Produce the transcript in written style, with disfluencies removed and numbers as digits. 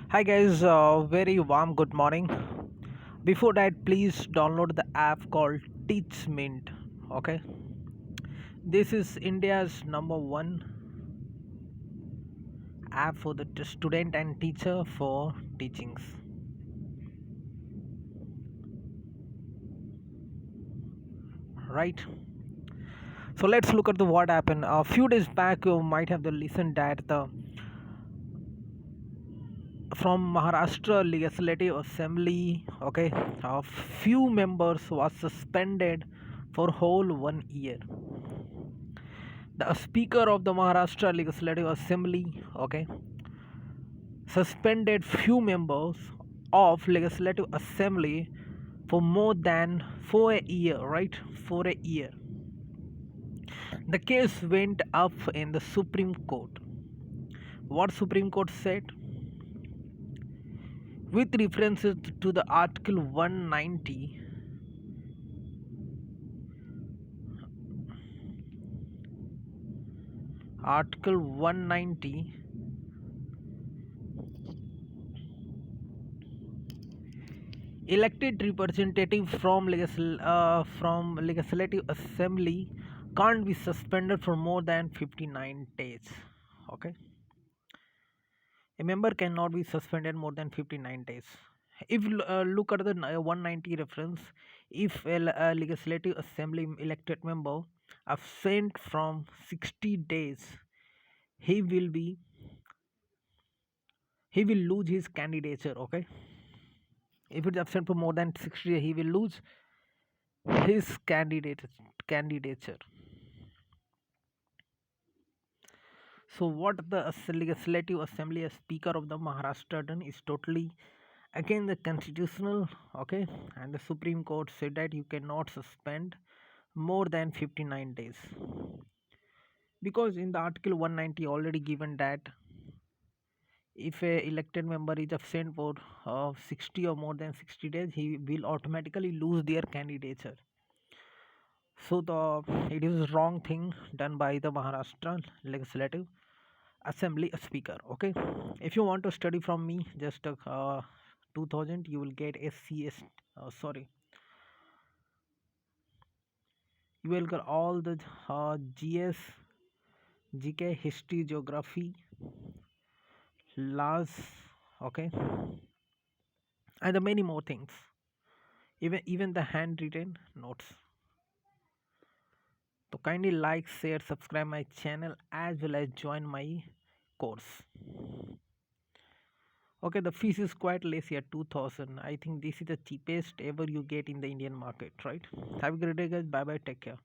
Hi guys, very warm good morning. Before that, please download the app called Teach Mint. Okay, this is India's number one app for the student and teacher for teachings. Right. So let's look at the what happened. A few days back, you might have listened that the from Maharashtra Legislative Assembly. Okay, a few members was suspended for whole 1 year. The speaker of the Maharashtra Legislative Assembly, okay, suspended few members of Legislative Assembly for more than for a year, right? For a year. The case went up in the Supreme Court. What Supreme Court said? With references to the Article 190, Article 190, elected representative from legislative assembly can't be suspended for more than 59 days. Okay, a member cannot be suspended more than 59 days. If you look at the 190 reference, if a legislative assembly elected member absent from 60 days, he will be he will lose his candidature. Okay, if it's absent for more than 60 days, he will lose his candidature. So what the legislative assembly as speaker of the Maharashtra done is totally against the constitutional. Okay, and the Supreme Court said that you cannot suspend more than 59 days, because in the article 190 already given that if a elected member is absent for 60 or more than 60 days, he will automatically lose their candidature. So the it is wrong thing done by the Maharashtra legislative assembly speaker. Okay, if you want to study from me, just 2000 you will get SCS. Sorry, you will get all the GS, GK, history, geography, laws. Okay, and the many more things. Even the handwritten notes. So kindly like, share, subscribe my channel as well as join my course. Okay, the fees is quite less here, 2000. I think this is the cheapest ever you get in the Indian market, right? Have a great day, guys. Bye bye. Take care.